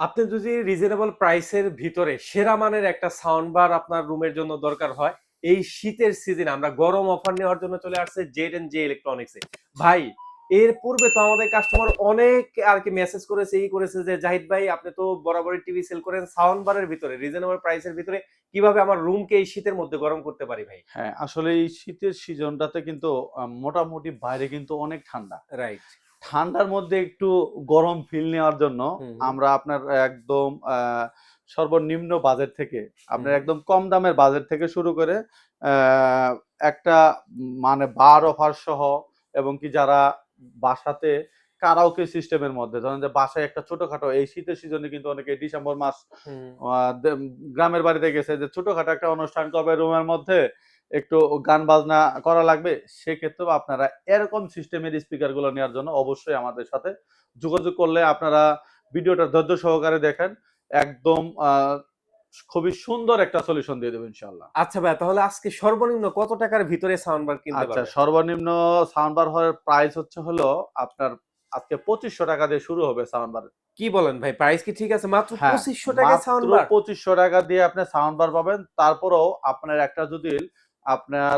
আপনি যদি রিজনেবল প্রাইসের ভিতরে সেরা মানের একটা সাউন্ড বার আপনার রুমের জন্য দরকার হয়, এই শীতের সিজনে আমরা গরম অফার নেওয়ার জন্য চলে আসছে জেড ইলেকট্রনিক্স এ। ভাই, এর পূর্বে তো আমাদের কাস্টমার অনেক আর কি মেসেজ করেছে, করেছে যে জাহিদ ভাই আপনি তো বরাবরই টিভি সেল করেন, সাউন্ড বারের ভিতরে রিজনেবল প্রাইসের ভিতরে কিভাবে আমার রুমকে এই শীতের মধ্যে গরম করতে পারি ভাই? হ্যাঁ, আসলে এই শীতের সিজনটাতে কিন্তু মোটামুটি বাইরে কিন্তু অনেক ঠান্ডা। রাইট। ঠান্ডার মধ্যে একটু গরম ফিল নেওয়ার জন্য হুম, হুম, আমরা আপনার একদম সর্বনিম্ন বাজেট থেকে হুম, আপনার একদম কম দামের বাজেট থেকে শুরু করে আ একটা মানে বার অফার সহ এবং কি যারা বাসাতে কারাওকে সিস্টেমের মধ্যে ধরেন যে বাসায় একটা ছোটখাটো এই শীতের সিজনে কিন্তু অনেকে ডিসেম্বর মাস হুম। আ দে গ্রামের বাড়িতে গেছে যে ছোটখাটো একটা অনুষ্ঠান করবে রুমের মধ্যে একটু গান বাজনা করা লাগবে। সেক্ষেত্রেও আপনারা এরকম সিস্টেমের স্পিকার গুলো নেওয়ার জন্য অবশ্যই আমাদের সাথে যোগাযোগ করলে আপনারা ভিডিওটা ধৈর্য সহকারে দেখেন। একদম খুবই সুন্দর একটা সলিউশন দিয়ে দেব ইনশাআল্লাহ। আচ্ছা ভাই, তাহলে আজকে সর্বনিম্ন কত টাকার ভিতরে সাউন্ড বার কিনতে আচ্ছা, পারবে? সর্বনিম্ন সাউন্ড বার হওয়ার প্রাইস হচ্ছে হলো আপনার আজকে ৳২৫০০ দিয়ে শুরু হবে সাউন্ড বার। কি বলেন ভাই? প্রাইস কি ঠিক আছে? মাত্র হ্যাঁ, ২৫০০ টাকায় মাত্র সাউন্ড বার? ৳২৫০০ দিয়ে আপনি সাউন্ড বার পাবেন। তারপরেও আপনার একটা যদি আপনার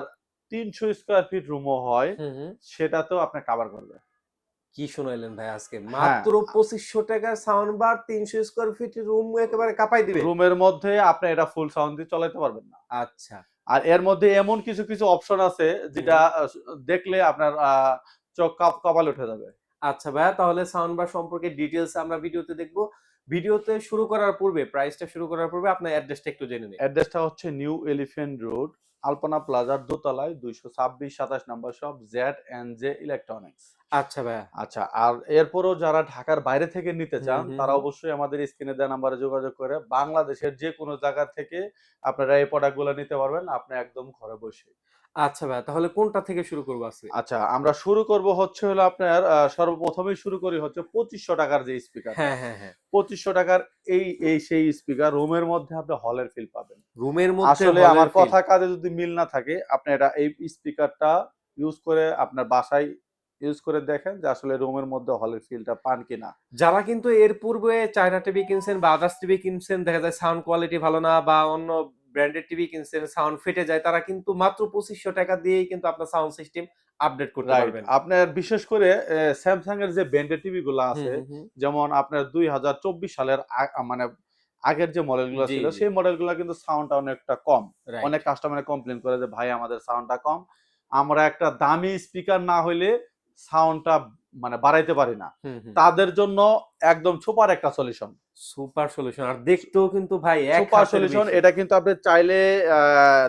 ৩০০ স্কয়ার ফিট রুমও হয়, হুম, হুম। সেটাতেও আপনার কভার করবে। কি শুনাইলেন ভাই আজকে? হ্যাঁ, মাত্র ২৫০০ টাকার sound bar ৩০০ square feet room একেবারে কাঁপায় দিবে। রুমের মধ্যে আপনি এটা ফুল সাউন্ড দিয়ে চালাতে পারবেন না। আচ্ছা। আর এর মধ্যে এমন কিছু অপশন আছে হুম, যেটা হুম। দেখলে আপনার চোখ কপালে উঠে যাবে। আচ্ছা ভাইয়া, তাহলে সাউন্ড বার সম্পর্কে ডিটেইলস আমরা ভিডিওতে দেখব। ভিডিওতে শুরু করার পূর্বে, প্রাইসটা শুরু করার পূর্বে আপনার অ্যাড্রেসটা একটু জেনে নেই। অ্যাড্রেসটা হচ্ছে নিউ এলিফ্যান্ট রোড, আলপনা প্লাজার দোতলায় ২২৬-২৭ নম্বর শপ জেড&জে ইলেকট্রনিক্স। আচ্ছা ভাইয়া। আচ্ছা, আর এরপরও যারা ঢাকার বাইরে থেকে নিতে হুম, চান, হুম, তারা হুম। অবশ্যই আমাদের স্ক্রিনে দেওয়া নাম্বারে যোগাযোগ করে বাংলাদেশের যেকোনো জায়গা থেকে আপনারা এই প্রোডাক্টগুলো নিতে পারবেন, আপনি একদম ঘরে বসেই। আচ্ছা ভাইয়া, তাহলে কোনটা থেকে শুরু করব আজকে? আচ্ছা, আমরা শুরু করব হচ্ছে হলো আপনার সর্বপ্রথমেই শুরু করি হচ্ছে ৳২৫০০ যে স্পিকারটা। হ্যাঁ, হ্যাঁ, হ্যাঁ। ৳২৫০০ এই সেই স্পিকার রুমের মধ্যে আপনি হলের ফিল পাবেন। রুমের মধ্যে আসলে হলের আমার ফিল। কথা কাজে যদি মিল না থাকে, আপনি এই স্পিকারটা ইউজ করে আপনার বাসায় ইউজ করে দেখেন যে আসলে রুমের মধ্যে হলের ফিলটা পান কিনা। যারা কিন্তু এর পূর্বে চায়না টিভি কিনছেন বা আদার্স টিভি কিনছেন, দেখা যায় সাউন্ড কোয়ালিটি ভালো না বা অন্য ব্র্যান্ডেড টিভি কিনছেন, সাউন্ড ফেটে যায়, তারা কিন্তু মাত্র ২৫০০ টাকা দিয়েই কিন্তু আপনার সাউন্ড সিস্টেম আপডেট করতে রাইট। পারবেন। আপনার বিশেষ করে স্যামসাং এর যে ব্র্যান্ডেড টিভি গুলা হুম, আছে, হুম, হুম। যেমন আপনার ২০২৪ সালের মানে আগের যে মডেলগুলো জি, ছিল, জি। সেই মডেলগুলা কিন্তু সাউন্ডটা অনেকটা কম। রাইট। অনেক কাস্টমারে কমপ্লেইন করে যে, "ভাই আমাদের সাউন্ডটা কম। আমরা একটা দামি স্পিকার না হইলে সাউন্ডটা মানে বাড়াইতে পারি না।" হুম, হুম। তাদের জন্য একদম সুপার একটা সলিউশন। Super solution. আর দেখতেও কিন্তু ভাই এক সুপার হাতের সলিউশন বেশি। এটা কিন্তু আপনি চাইলে আ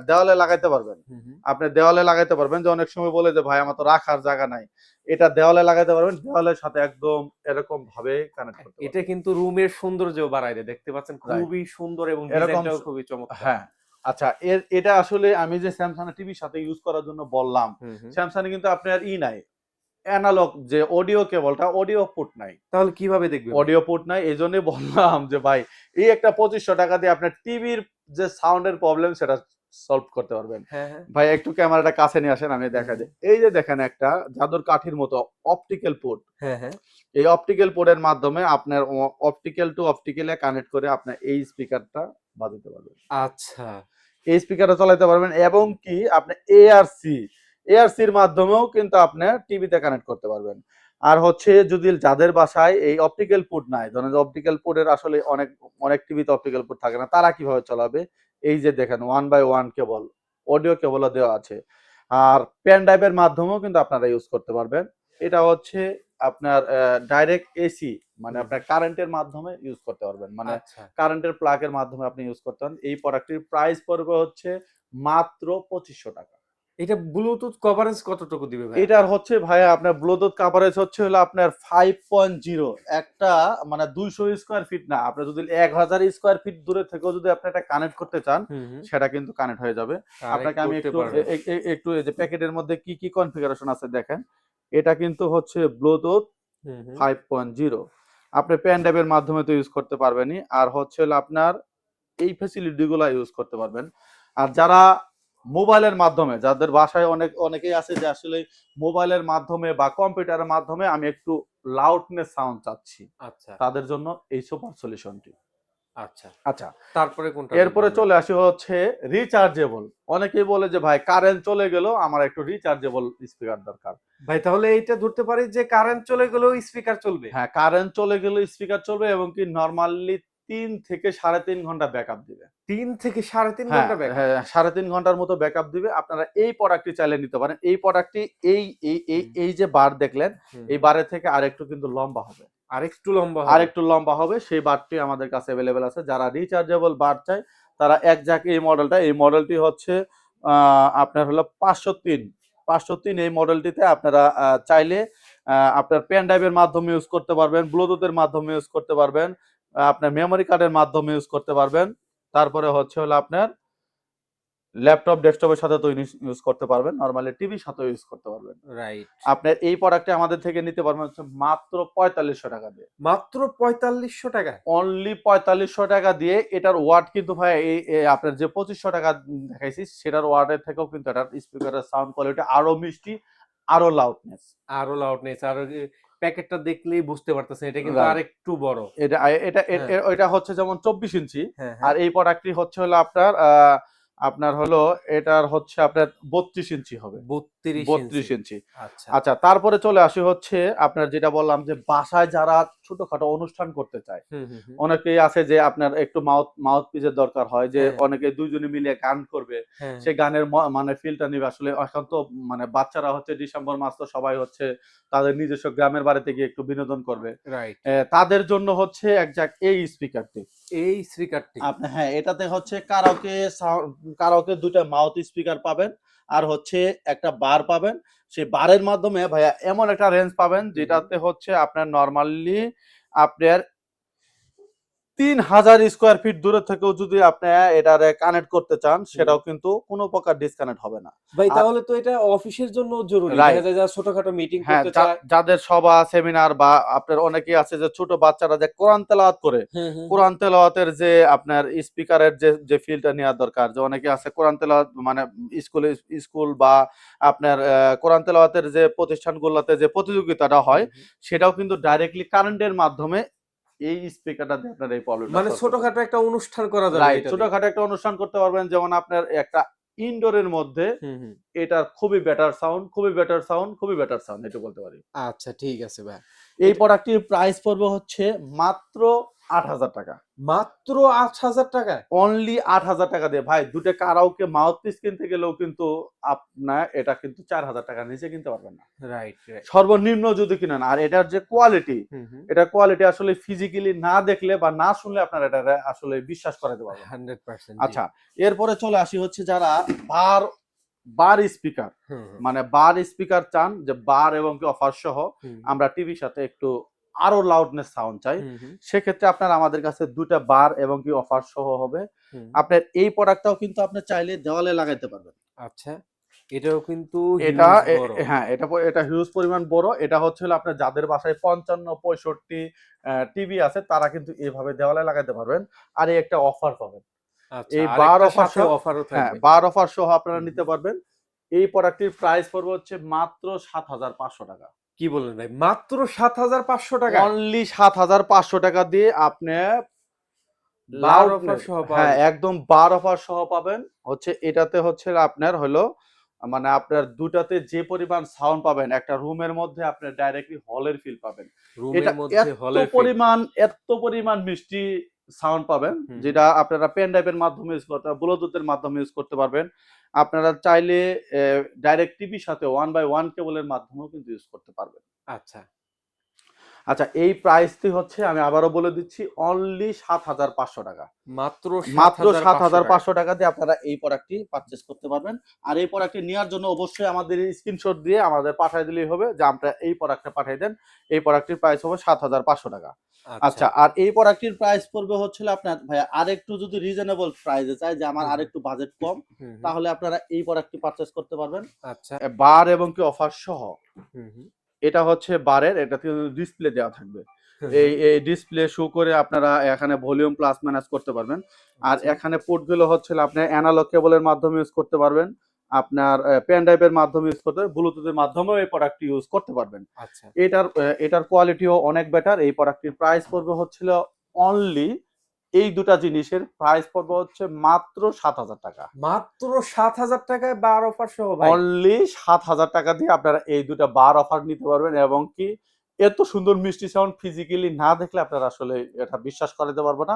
দেওয়ালে লাগাইতে পারবেন। হুম, হুম। আপনি দেওয়ালে লাগাইতে পারবেন যে অনেক সময় বলে যে, "ভাই আমার তো রাখার জায়গা নাই।" এটা দেওয়ালে লাগাইতে পারবেন। দেওয়ালের সাথে একদম এরকম ভাবে কানেক্ট করতে এটা পারবেন। কিন্তু রুমের সৌন্দর্য বাড়ায় দেয়। দেখতে পাচ্ছেন রাইট। খুবই সুন্দর এবং এরকম ডিজাইনটাও খুবই চমৎকার। হ্যাঁ। আচ্ছা এটা আসলে আমি যে Samsung এর টিভির সাথে ইউজ করার জন্য বললাম, হুম, হুম। Samsung এ কিন্তু আপনার নাই। এনালগ যে অডিও কেবলটা অডিও পোর্ট নাই। তাহলে কিভাবে দেখবে ভাই? অডিও পোর্ট নাই। এজন্যই বললাম যে ভাই এই একটা ৳২৫০০ দিয়ে আপনার টিভির যে সাউন্ড এর প্রবলেম সেটা সলভ করতে পারবেন। হ্যাঁ, হ্যাঁ। ভাই একটু ক্যামেরাটা কাছে নিয়ে আসেন আমি হুম, দেখাই হুম। দেই। এই যে দেখেন একটা জাদুর কাঠির মতো অপটিক্যাল পোর্ট। হ্যাঁ, হ্যাঁ। এই অপটিক্যাল পোর্টের মাধ্যমে আপনার অপটিক্যাল টু অপটিক্যাল এ কানেক্ট করে আপনার এই স্পিকারটা বাজাতে পারবেন। আচ্ছা। এই স্পিকারটা চালাতে পারবেন এবং কি আপনি এআরসির মাধ্যমেও কিন্তু আপনি টিভিতে কানেক্ট করতে পারবেন। আর হচ্ছে যদি যাদের বাসায় এই অপটিক্যাল পোর্ট নাই, ধরেন যে অপটিক্যাল পোর্টের আসলে অনেক টিভিতে অপটিক্যাল পোর্ট থাকে না। তারা কিভাবে চালাবে? এই যে দেখেন 1 বাই 1 কেবল, অডিও কেবলও দেওয়া আছে। আর পেন ড্রাইভের মাধ্যমেও কিন্তু আপনারা ইউজ করতে পারবেন। এটা হচ্ছে আপনার ডাইরেক্ট এসি মানে হুম, আপনার হুম। কারেন্টের মাধ্যমে ইউজ করতে পারবেন। মানে আচ্ছা। কারেন্টের প্লাগের মাধ্যমে আপনি ইউজ করতে পারেন। এই প্রোডাক্টটির প্রাইস পড়বে হচ্ছে মাত্র ৳২৫০০। এটা ব্লুটুথ কভারেজ কতটুকু দিবে ভাইয়া? এটার হচ্ছে ভাইয়া আপনার ব্লুটুথ কভারেজ হচ্ছে হলো আপনার 5.0 একটা মানে ২০০ স্কয়ার ফিট না। আপনি যদি ১০০০ স্কয়ার ফিট দূরে থেকেও যদি আপনি এটা কানেক্ট করতে চান, হুম, হুম। সেটা কিন্তু কানেক্ট হয়ে যাবে। কানেক্ট আপনাকে আমি করতে একটু পারবেন। একটু এই যে প্যাকেটের মধ্যে কি কনফিগারেশন আছে দেখেন। এটা কিন্তু হচ্ছে ব্লুটুথ হুম, হুম। 5.0 আপনি পেন ড্রাইভের মাধ্যমে তো ইউজ করতে পারবেনই। আর হচ্ছে হলো আপনার এই ফ্যাসিলিটি গুলা ইউজ করতে পারবেন। আর যারা মোবাইলের মাধ্যমে, যাদের বাসায় অনেকেই আছে যে আসলে মোবাইলের মাধ্যমে বা কম্পিউটারের মাধ্যমে আমি একটু লাউডনেস সাউন্ড চাচ্ছি, আচ্ছা তাদের জন্য এই সুপার সলিউশনটি। আচ্ছা, আচ্ছা, তারপরে কোনটা দেখবো এরপরে আমরা? চলে আসি হচ্ছে রিচার্জেবল। অনেকেই বলে যে ভাই কারেন্ট চলে গেল, আমার একটু রিচার্জেবল স্পিকার দরকার। ভাই তাহলে এইটা ধরতে পারি যে কারেন্ট চলে গেলেও স্পিকার চলবে? হ্যাঁ, কারেন্ট চলে গেলে স্পিকার চলবে এবং কি নরমালি 3 থেকে 3.5 ঘন্টা ব্যাকআপ দিবে। 3 থেকে 3.5 হ্যাঁ, ঘন্টা ব্যাকআপ? হ্যাঁ, 3.5 ঘন্টার মতো ব্যাকআপ দিবে। আপনারা এই প্রোডাক্টটি চাইলে নিতে পারেন। এই প্রোডাক্টটি এই এই এই হুম, এই যে বার দেখলেন, হুম, এই হুম। বারের থেকে আরেকটু কিন্তু লম্বা হবে। আরেকটু লম্বা হবে? আরেকটু লম্বা হবে, সেই বারটি আমাদের কাছে এভেইলেবল আছে। যারা রিচার্জেবল বার চায় তারা একজাক্ট এই মডেলটি হচ্ছে আপনার হলো 503 503 এই মডেলটিতে আপনারা চাইলে আপনার পেন ড্রাইভের মাধ্যমে ইউজ করতে পারবেন, ব্লুটুথের মাধ্যমে ইউজ করতে পারবেন, আপনার মেমোরি কার্ডের মাধ্যমে ইউজ করতে পারবেন। তারপরে হচ্ছে হলো আপনার ল্যাপটপ, ডেস্কটপের সাথে তো ইউজ করতে পারবেন। নরমালি টিভির সাথেও ইউজ করতে পারবেন। রাইট। আপনার এই প্রোডাক্টটি আমাদের থেকে নিতে পারবেন হচ্ছে মাত্র ৳৪৫০০ দিয়ে। মাত্র ৪৫০০ টাকায়? অনলি ৳৪৫০০ দিয়ে এটার ওয়াট কিন্তু ভাই আপনার যে ৳২৫০০ দেখাইছি সেটার ওয়াটের থেকেও কিন্তু এটার স্পিকারের সাউন্ড কোয়ালিটি আরো মিষ্টি, আরো লাউডনেস। আরো লাউডনেস আর ওই যে প্যাকেটটা দেখলেই বুঝতে পারতেছেন এটা কিন্তু রাইট। আরেকটু বড়। এটা এটা হ্যাঁ, ওইটা হচ্ছে যেমন ২৪ ইঞ্চি, হ্যাঁ, আর হ্যাঁ। এই প্রোডাক্টটি হচ্ছে হলো আপনার হলো এটার হচ্ছে আপনার ৩২ ইঞ্চি হবে। ৩২ ইঞ্চি। ৩২ ইঞ্চি। আচ্ছা। আচ্ছা, তারপরে চলে আসি হচ্ছে আপনার যেটা বললাম যে বাসায় যারা ছোটখাটো অনুষ্ঠান করতে চায়। হুম, হুম, হুম। অনেকেই আছে যে আপনার একটু মাউথপিস এর দরকার হয়, যে হ্যাঁ, অনেকে ২ জনে মিলে গান করবে। হ্যাঁ। সে গানের মানে ফিলটা নিবে আসলে। এখন তো মানে বাচ্চারা হচ্ছে ডিসেম্বর মাস, তো সবাই হচ্ছে তাদের নিজস্ব গ্রামের বাড়িতে গিয়ে একটু বিনোদন করবে। রাইট। তাদের জন্য হচ্ছে একজাক্ট এই স্পিকারটি। এই স্পিকারটি। আপনি হ্যাঁ, এটাতে হচ্ছে কারাওকে ২ টা মাউথ স্পিকার পাবেন। আর হচ্ছে একটা বার পাবেন। সেই বারের মাধ্যমে ভাইয়া এমন একটা রেঞ্জ পাবেন হুম, হুম। যেটাতে হচ্ছে আপনার নরমালি আপনার ৩,০০০ স্কয়ার ফিট দূরে থেকেও যদি আপনি এটারে কানেক্ট করতে চান, হুম। সেটাও কিন্তু কোনো প্রকার ডিসকানেক্ট হবে না। ভাই আর তাহলে তো এটা অফিসের জন্যও জরুরি। দেখা রাইট। যায় যারা ছোটখাটো মিটিং হ্যাঁ, করতে চায়। যাদের সভা, সেমিনার বা আপনার অনেকেই আছে যে ছোট বাচ্চারা যে কোরআন তেলাওয়াত করে, হ্যাঁ, হ্যাঁ, হ্যাঁ। কোরআন তেলাওয়াতের যে আপনার স্পিকারের যে ফিলটা নেওয়া দরকার, যে অনেকে আছে কোরআন তেলাওয়াত মানে স্কুল বা আপনার কোরআন তেলাওয়াতের যে প্রতিষ্ঠানগুলোতে যে প্রতিযোগিতাটা হয়, হুম, হুম। সেটাও কিন্তু ডাইরেক্টলি কারেন্টের মাধ্যমে এই স্পিকারটা দিয়ে আপনার এই প্রবলেমটা মানে সলভ করতে ছোটখাটো একটা অনুষ্ঠান করা যাবে রাইট। এটা দিয়ে। ছোটখাটো একটা অনুষ্ঠান করতে পারবেন। যেমন আপনার একটা ইনডোরের মধ্যে হুম, হুম। এটার খুবই বেটার সাউন্ড, খুবই বেটার সাউন্ড, খুবই বেটার সাউন্ড, এটা বলতে পারি। আচ্ছা ঠিক আছে ভাই। এই এটা প্রোডাক্টটির প্রাইস পড়বে হচ্ছে মাত্র ৳৮,০০০। মাত্র ৮,০০০ টাকায়? অনলি ৳৮,০০০ দিয়ে ভাই ২ টা কারাওকে মাউথপিস কিনতে গেলেও কিন্তু আপনার এটা কিন্তু ৳৪,০০০ নিচে কিনতে পারবেন না। Right, right. সর্বনিম্ন যদি কিনেন। আর এটার যে কোয়ালিটি, হুম, হুম। এটার কোয়ালিটি আসলে ফিজিক্যালি না দেখলে বা না শুনলে আপনারা এটারে আসলে বিশ্বাস করাতে পারবেন না। 100% জি। আচ্ছা, এরপরে চলে আসি হচ্ছে যারা বার বার স্পিকার, হুম, হুম, মানে বার স্পিকার চান, যে বার এবং কি অফার সহ হুম, আমরা টিভির সাথে একটু আরো লাউডনেস সাউন্ড চাই, হুম, হুম, সেক্ষেত্রে আপনার আমাদের কাছে ২ টা বার এবং কি অফার সহ হবে। হুম। আপনার এই প্রোডাক্টটাও কিন্তু আপনি চাইলে দেওয়ালে লাগাইতে পারবেন। আচ্ছা। এটাও কিন্তু এটা হিউজ বড়। হ্যাঁ, এটা হিউজ পরিমাণ বড়। এটা হচ্ছে হলো আপনার যাদের বাসায় ৫৫-৬৫ টিভি আছে তারা কিন্তু এভাবে দেওয়ালে লাগাইতে পারবেন। আর এই একটা অফার পাবেন। আচ্ছা এই বার আরেকটা অফার সাথে সহ অফারও হ্যাঁ, থাকবে। বার অফার সহ আপনারা হুম, নিতে হুম। পারবেন। এই প্রোডাক্টটির প্রাইস পড়বে হচ্ছে মাত্র ৳৭,৫০০। কি বললেন ভাই? মাত্র ৭৫০০ টাকায়? অনলি ৳৭,৫০০ দিয়ে আপনি বার অফার লাউডনেস সহ পাওয়া হ্যাঁ, যাচ্ছে। একদম বার অফার সহ পাবেন। হচ্ছে এটাতে হচ্ছে আপনার হলো মানে আপনার ২ টাতে যে পরিমাণ সাউন্ড পাবেন, একটা রুমের মধ্যে আপনি ডাইরেক্টলি হলের ফিল পাবেন। এটা রুমের মধ্যে হলের ফিল। এত পরিমাণ মিষ্টি সাউন্ড পাবেন, হুম, হুম। যেটা আপনারা পেন ড্রাইভের মাধ্যমে ইউজ করতে পারবেন, ব্লুটুথের মাধ্যমে ইউজ করতে পারবেন। আপনারা চাইলে ডাইরেক্ট টিভির সাথে 1 বাই 1 কেবলের মাধ্যমেও কিন্তু ইউজ করতে পারবেন। আচ্ছা। আচ্ছা, এই প্রাইসটি হচ্ছে আমি আবারও বলে দিচ্ছি অনলি ৳৭,৫০০। মাত্র মাত্র ৳৭৫০০ টাকায়। ৳৭,৫০০ দিয়ে আপনারা এই প্রোডাক্টটি পারচেজ করতে পারবেন। আর এই প্রোডাক্টটি নেওয়ার জন্য অবশ্যই আমাদের স্ক্রিনশট দিয়ে আমাদের পাঠায় দিলেই হবে যে আমরা এই প্রোডাক্টটা পাঠিয়ে দেন। এই প্রোডাক্টটির প্রাইস হবে ৳৭,৫০০। আচ্ছা। আচ্ছা, আর এই প্রোডাক্টটির প্রাইস পড়বে হচ্ছিল আপনার ভাইয়া আরেকটু যদি রিজনেবল প্রাইসে চাই যে আমার হুম, হুম। আরেকটু বাজেট কম, হুম, হুম। তাহলে আপনারা এই প্রোডাক্টটি পারচেজ করতে পারবেন। আচ্ছা। বার এবং কি অফার সহ। হুম, হুম। এটা হচ্ছে বারের, এটাতে ডিসপ্লে দেওয়া থাকবে। এই ডিসপ্লে শো করে আপনারা এখানে ভলিউম প্লাস মাইনাস করতে পারবেন। আর আচ্ছা। এখানে পোর্টগুলো হচ্ছে আপনি অ্যানালগ কেবলের মাধ্যমে ইউজ করতে পারবেন, আপনার পেন ড্রাইভের মাধ্যমে ইউজ করতে পারবেন, ব্লুটুথের মাধ্যমেও এই প্রোডাক্টটি ইউজ করতে পারবেন। আচ্ছা। এটার কোয়ালিটিও অনেক বেটার। এই প্রোডাক্টটির প্রাইস পড়বে হচ্ছিল অনলি, এই দুটা জিনিসের প্রাইস পড়বে হচ্ছে মাত্র ৭,০০০ টাকা। মাত্র ৭,০০০ টাকায় বার অফার সহ ভাই। অনলি ৭,০০০ টাকা দিয়ে আপনারা এই দুটা বার অফার নিতে পারবেন, এবং কি এত সুন্দর মিষ্টি সাউন্ড ফিজিক্যালি না দেখলে আপনারা আসলে এটা বিশ্বাস করাতে পারবো না।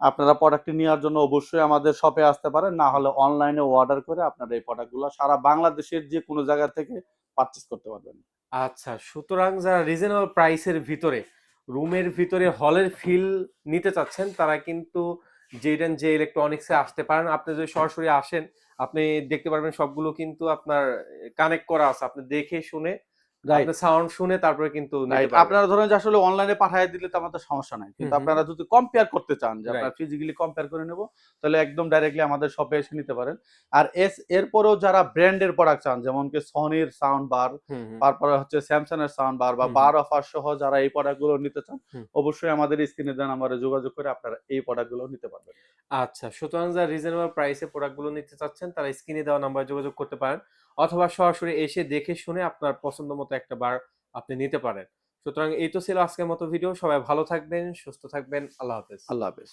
আপনারা প্রোডাক্টটি নেওয়ার জন্য অবশ্যই আমাদের শপে আসতে পারেন, না হলে অনলাইনে অর্ডার করে আপনারা এই প্রোডাক্টগুলো সারা বাংলাদেশের যে কোনো জায়গা থেকে পারচেজ করতে পারবেন। আচ্ছা, সুতরাং যারা রিজনেবল প্রাইসের ভিতরে রুমের ভিতরে হলের ফিল নিতে চাচ্ছেন তারা কিন্তু জেডেন জে ইলেকট্রনিক্সে আসতে পারেন। আপনি যদি সরাসরি আসেন আপনি দেখতে পারবেন সবগুলো কিন্তু আপনার কানেক্ট করা আছে। আপনি দেখে শুনে রাইট। আপনি সাউন্ড শুনে তারপরে কিন্তু নিতে রাইট। পারবেন। আপনারা ধরেন যে আসলে অনলাইনে পাঠায় দিলে তো আমাদের সমস্যা নাই। হুম, কিন্তু হুম। আপনারা যদি কম্পেয়ার করতে চান যে আপনারা রাইট। ফিজিক্যালি কম্পেয়ার করে নেব, তাহলে একদম ডাইরেক্টলি আমাদের শপে এসে নিতে পারেন। আর এরপরেও যারা ব্র্যান্ডের প্রোডাক্ট চান, যেমন কি সনির সাউন্ড বার, হুম, হুম। তারপরে হচ্ছে স্যামসাং এর সাউন্ড বার বা হুম, হুম। বার অফার সহ যারা এই প্রোডাক্টগুলো নিতে চান, হুম। অবশ্যই আমাদের স্ক্রিনে দেওয়া নাম্বারে যোগাযোগ করে আপনারা এই প্রোডাক্টগুলো নিতে পারবেন। আচ্ছা, সুতরাং যারা রিজনেবল প্রাইসে প্রোডাক্টগুলো নিতে চাচ্ছেন তারা স্ক্রিনে দেওয়া নাম্বারে যোগাযোগ করতে পারেন। অথবা সরাসরি এসে দেখে শুনে আপনার পছন্দ মতো একটা বার আপনি নিতে পারেন। সুতরাং এই তো ছিল আজকের মতো ভিডিও। সবাই ভালো থাকবেন, সুস্থ থাকবেন। আল্লাহ হাফেজ। আল্লাহ হাফেজ।